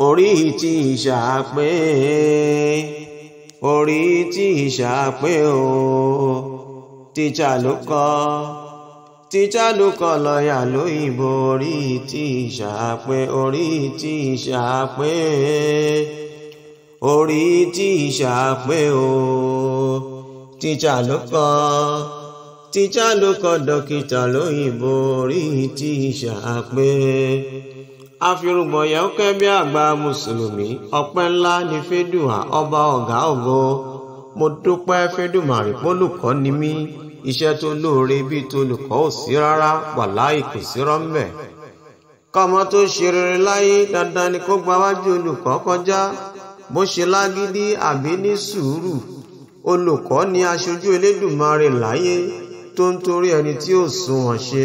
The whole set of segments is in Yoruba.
orí tí ìṣàpé orí tí ìṣàpé o tíṣà ló kọ́ lọ́ọ̀yà lóyìnbó orí tí ìṣàpé orí tí ìṣàpé orí tí ìṣàpé o tíṣà ló kọ́ dókítà lóyìnbó orí tí ìṣàpé afirùngbọ̀nyẹ̀ ó kẹ́ bí àgbà mùsùlùmí ọpẹ́ ńlá ní fẹ́dùà ọba ọ̀gá ògo mo dúpẹ́ fẹ́dùmàrè pólùkọ́ ni mí iṣẹ́ tó lóore bíi tolùkọ́ ò sí rárá wàláhì kò sí rọ́ńbẹ̀ kọ́mọ tó ṣe rere láyé dandan ni kó gba wájú olùkọ́ kọjá bó ṣe lágídí àbí ní sùúrù olùkọ́ ni aṣojú Elédùmarè láyé tó ń torí ẹni tí ò sunwọ̀n ṣe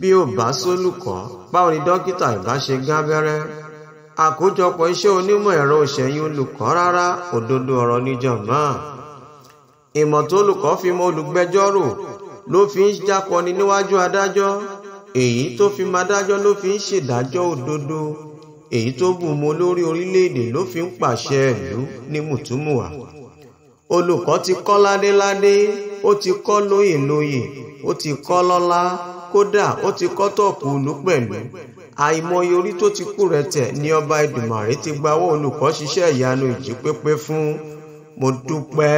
bí ò bá sólùkọ́ báwo ni dókítà ìbá ṣe gábẹ́rẹ́ àkójọpọ̀ iṣẹ́ onímọ̀ ẹ̀rọ òṣèyìn olùkọ́ rárá òdodo ọ̀rọ̀ níjàmbá ìmọ̀ tó olùkọ́ fi mọ olùgbẹ́jọ́rò ló fi ń jápọ̀ni níwájú adájọ́ èyí tó fi mọ adájọ́ ló fi ń ṣèdájọ́ òdodo èyí tó bù mọ́ olórí orílẹ̀-èdè ló fi ń pàṣẹ ìlú ní mùtúmùwà olùkọ́ ti kọ́ ládéládé ó ti kọ́ lóyè ó ti kọ́ lọ́lá kódà ó ti kọ́ tọ̀pù ìlú pẹ̀lú àìmọye orí tó ti kú rẹ̀tẹ̀ ní ọba Èdùmàrè ti gbawọ́ olùkọ́ ṣiṣẹ́ ìyanu ìjípépé fún mo dúpẹ́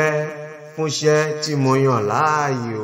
fúnṣẹ́ tí mo yàn láàyò.